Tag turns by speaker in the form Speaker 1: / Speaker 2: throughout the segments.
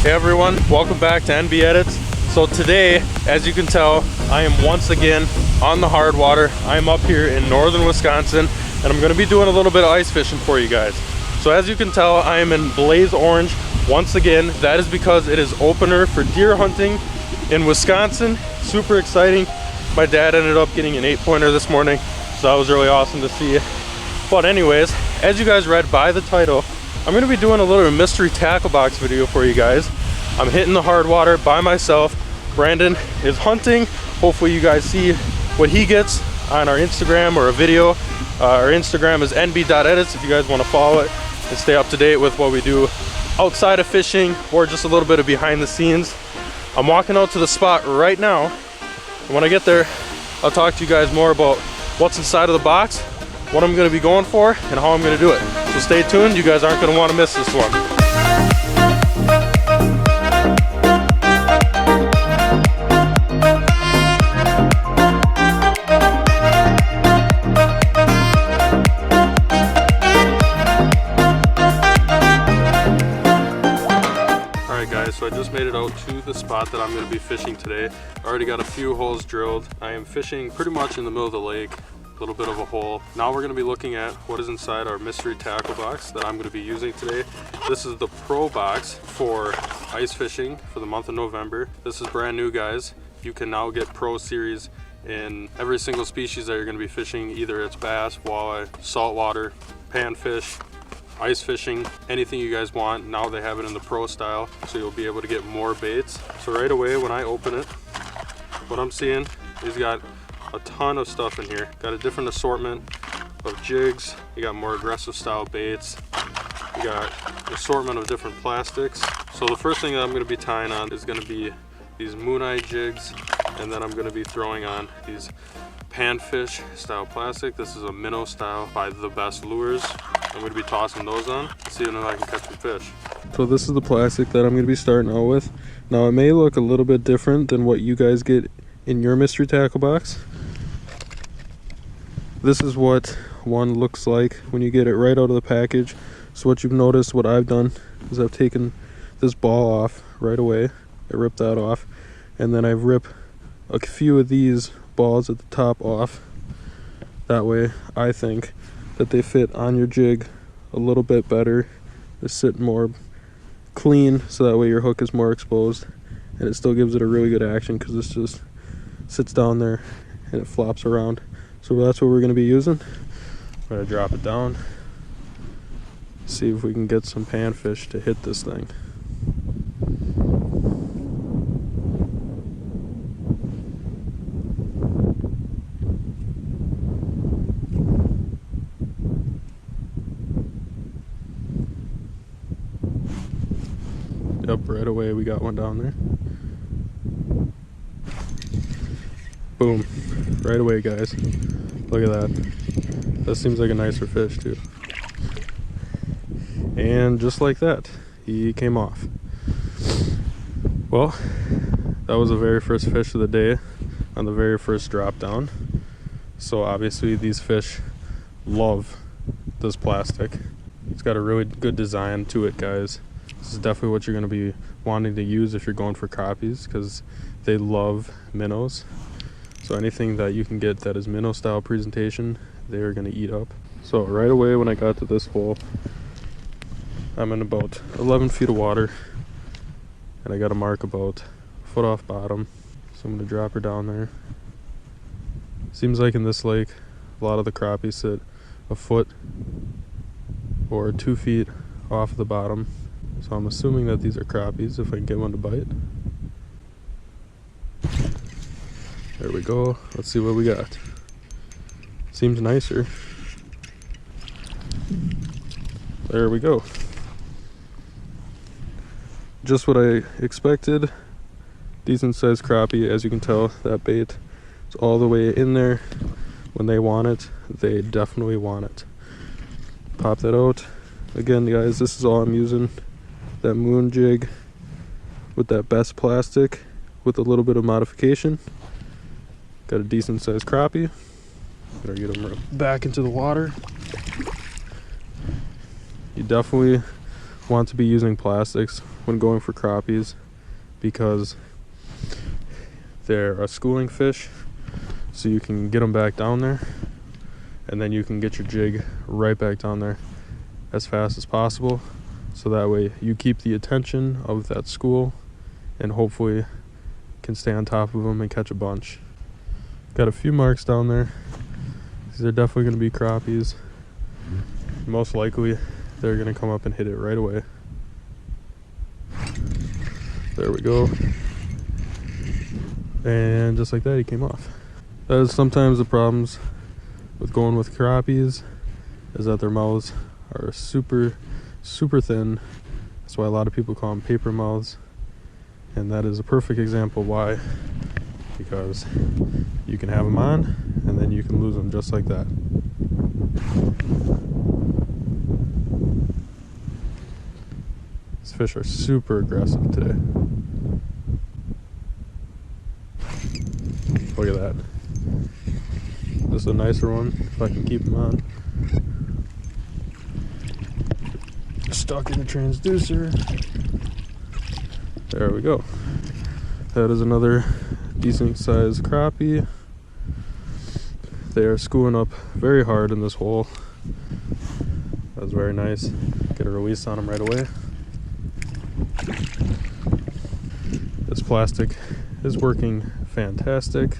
Speaker 1: Hey everyone, welcome back to NB Edits. So today, as you can tell, I am once again on the hard water. I am up here in northern Wisconsin, and I'm gonna be doing a little bit of ice fishing for you guys. So as you can tell, I am in Blaze Orange once again. That is because it is opener for deer hunting in Wisconsin. Super exciting. My dad ended up getting an 8-pointer this morning, so that was really awesome to see. But anyways, as you guys read by the title, I'm gonna be doing a little mystery tackle box video for you guys. I'm hitting the hard water by myself. Brandon is hunting. Hopefully you guys see what he gets on our Instagram or a video. Our Instagram is nb.edits if you guys want to follow it and stay up to date with what we do outside of fishing or just a little bit of behind the scenes. I'm walking out to the spot right now. And when I get there, I'll talk to you guys more about what's inside of the box, what I'm going to be going for, and how I'm going to do it. So stay tuned, you guys aren't going to want to miss this one. Alright guys, so I just made it out to the spot that I'm going to be fishing today. I already got a few holes drilled. I am fishing pretty much in the middle of the lake. A little bit of a hole. Now we're going to be looking at what is inside our mystery tackle box that I'm going to be using today. This is the Pro box for ice fishing for the month of November. This is brand new, guys. You can now get Pro series in every single species that you're going to be fishing. Either it's bass, walleye, saltwater, panfish, ice fishing, anything you guys want. Now they have it in the Pro style, so you'll be able to get more baits. So right away when I open it, what I'm seeing is got a ton of stuff in here. Got a different assortment of jigs. You got more aggressive style baits. You got an assortment of different plastics. So the first thing that I'm going to be tying on is going to be these moon eye jigs, and then I'm going to be throwing on these panfish style plastic. This is a minnow style by The Best Lures. I'm going to be tossing those on, seeing if I can catch some fish. So this is the plastic that I'm going to be starting out with. Now it may look a little bit different than what you guys get in your mystery tackle box. This is what one looks like when you get it right out of the package. So what you've noticed, what I've done, is I've taken this ball off right away. I ripped that off, and then I've ripped a few of these balls at the top off. That way I think that they fit on your jig a little bit better. They sit more clean, so that way your hook is more exposed, and it still gives it a really good action because this just sits down there and it flops around. So that's what we're going to be using. I'm going to drop it down, see if we can get some panfish to hit this thing. Yep, right away we got one down there. Boom. Right away, guys. Look at that. That seems like a nicer fish too. And just like that, he came off. Well, that was the very first fish of the day on the very first drop down. So obviously these fish love this plastic. It's got a really good design to it, guys. This is definitely what you're going to be wanting to use if you're going for crappies, because they love minnows. So anything that you can get that is minnow style presentation, they are going to eat up. So right away when I got to this hole, I'm in about 11 feet of water, and I got to mark about a foot off bottom. So I'm going to drop her down there. Seems like in this lake, a lot of the crappies sit a foot or 2 feet off the bottom. So I'm assuming that these are crappies if I can get one to bite. There we go. Let's see what we got. Seems nicer. There we go. Just what I expected. Decent sized crappie. As you can tell, that bait is all the way in there. When they want it, they definitely want it. Pop that out. Again, guys, this is all I'm using. That moon jig with that best plastic with a little bit of modification. Got a decent sized crappie. Better get them back into the water. You definitely want to be using plastics when going for crappies because they're a schooling fish, so you can get them back down there and then you can get your jig right back down there as fast as possible, so that way you keep the attention of that school and hopefully can stay on top of them and catch a bunch. Got a few marks down there. These are definitely going to be crappies. Most likely they're going to come up and hit it right away. There we go. And just like that, he came off. That is sometimes the problems with going with crappies, is that their mouths are super thin. That's why a lot of people call them paper mouths, and that is a perfect example why, because you can have them on and then you can lose them just like that. These fish are super aggressive today. Look at that. This is a nicer one if I can keep them on. Stuck in a transducer. There we go. That is another decent sized crappie. They are schooling up very hard in this hole. That was very nice. Get a release on them right away. This plastic is working fantastic.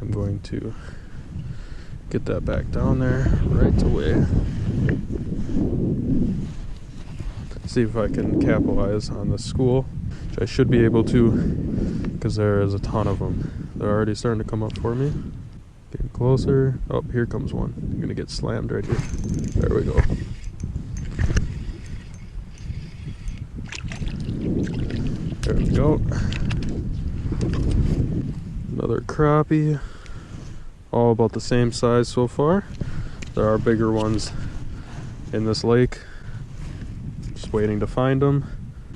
Speaker 1: I'm going to get that back down there right away. See if I can capitalize on this school, which I should be able to, because there is a ton of them. They're already starting to come up for me. Getting closer. Oh, here comes one. I'm gonna get slammed right here. There we go. There we go. Another crappie. All about the same size so far. There are bigger ones in this lake. Just waiting to find them.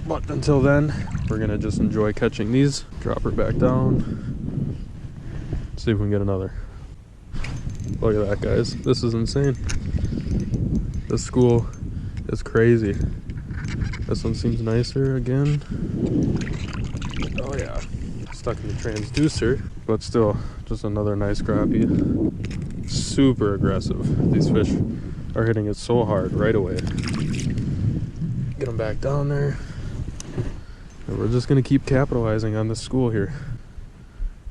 Speaker 1: But until then, we're gonna just enjoy catching these. Drop her back down. See if we can get another. Look at that, guys. This is insane. This school is crazy. This one seems nicer again. Oh yeah. Stuck in the transducer, but still just another nice crappie. Super aggressive. These fish are hitting it so hard right away. Get them back down there. And we're just gonna keep capitalizing on this school here.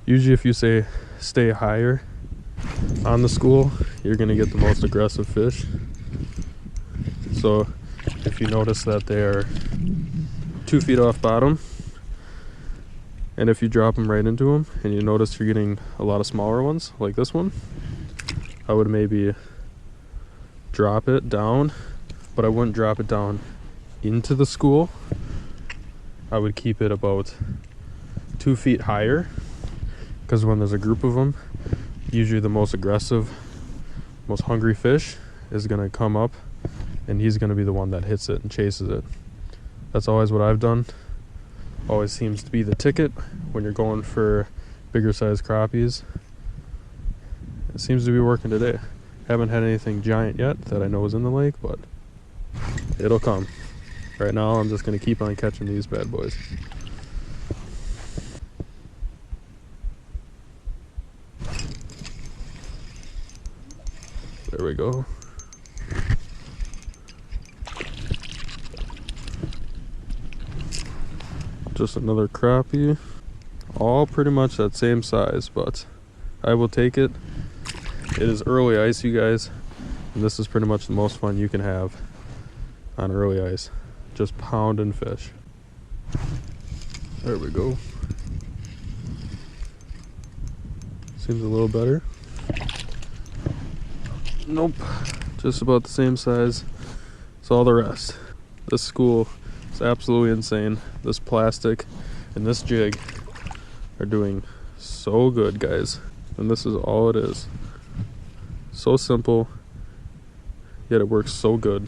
Speaker 1: Usually if you say stay higher on the school, you're gonna get the most aggressive fish. So if you notice that they are 2 feet off bottom, and if you drop them right into them and you notice you're getting a lot of smaller ones like this one, I would maybe drop it down, but I wouldn't drop it down into the school. I would keep it about 2 feet higher, because when there's a group of them, usually the most aggressive, most hungry fish is going to come up, and he's going to be the one that hits it and chases it. That's always what I've done. Always seems to be the ticket when you're going for bigger size crappies. It seems to be working today. Haven't had anything giant yet that I know is in the lake, but it'll come. Right now I'm just going to keep on catching these bad boys. There we go. Just another crappie. All pretty much that same size, but I will take it. It is early ice, you guys, and this is pretty much the most fun you can have on early ice. Just pounding fish. There we go. Seems a little better. Nope, just about the same size as all the rest. This school is absolutely insane. This plastic and this jig are doing so good, guys, and this is all it is. So simple, yet it works so good,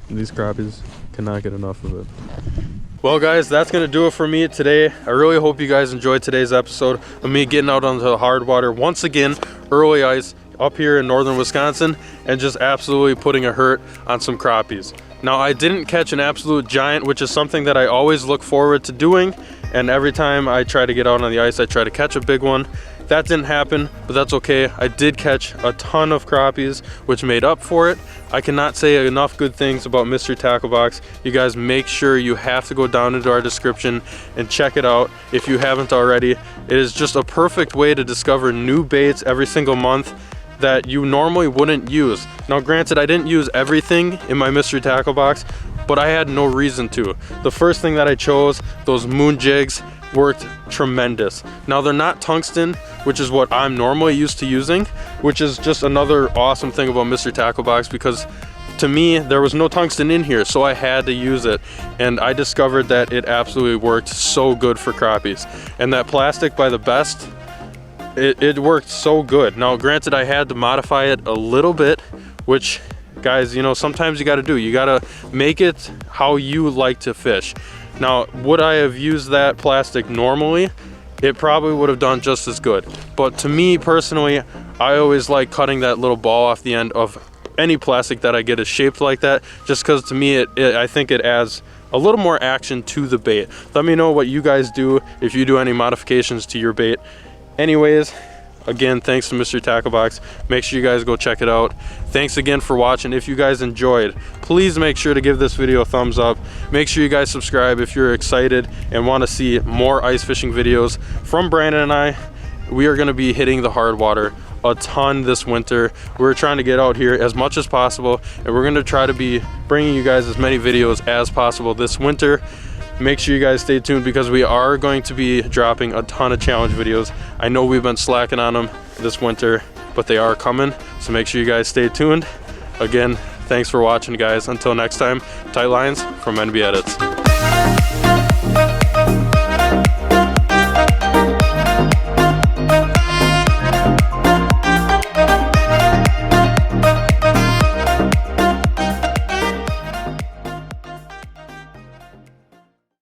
Speaker 1: and these crappies cannot get enough of it. Well guys, that's gonna do it for me today. I really hope you guys enjoyed today's episode of me getting out onto the hard water once again, early ice up here in northern Wisconsin, and just absolutely putting a hurt on some crappies. Now I didn't catch an absolute giant, which is something that I always look forward to doing, and every time I try to get out on the ice I try to catch a big one. That didn't happen, but that's okay. I did catch a ton of crappies, which made up for it. I cannot say enough good things about Mystery Tackle Box. You guys make sure you have to go down into our description and check it out if you haven't already. It is just a perfect way to discover new baits every single month that you normally wouldn't use. Now granted, I didn't use everything in my Mystery Tackle Box, but I had no reason to. The first thing that I chose, those moon jigs, worked tremendous. Now they're not tungsten, which is what I'm normally used to using, which is just another awesome thing about Mystery Tackle Box, because to me there was no tungsten in here, so I had to use it, and I discovered that it absolutely worked so good for crappies. And that plastic by the Best, it worked so good. Now granted, I had to modify it a little bit, which guys, you know, sometimes you got to do. You got to make it how you like to fish. Now, would I have used that plastic normally? It probably would have done just as good. But to me personally, I always like cutting that little ball off the end of any plastic that I get is shaped like that, just because to me, I think it adds a little more action to the bait. Let me know what you guys do, if you do any modifications to your bait. Anyways, again, thanks to Mystery Tackle Box. Make sure you guys go check it out. Thanks again for watching. If you guys enjoyed, please make sure to give this video a thumbs up. Make sure you guys subscribe if you're excited and want to see more ice fishing videos from Brandon and I. We are going to be hitting the hard water a ton this winter. We're trying to get out here as much as possible, and we're going to try to be bringing you guys as many videos as possible this winter. Make sure you guys stay tuned, because we are going to be dropping a ton of challenge videos. I know we've been slacking on them this winter, but they are coming, so make sure you guys stay tuned. Again, thanks for watching, guys. Until next time, tight lines from NB Edits.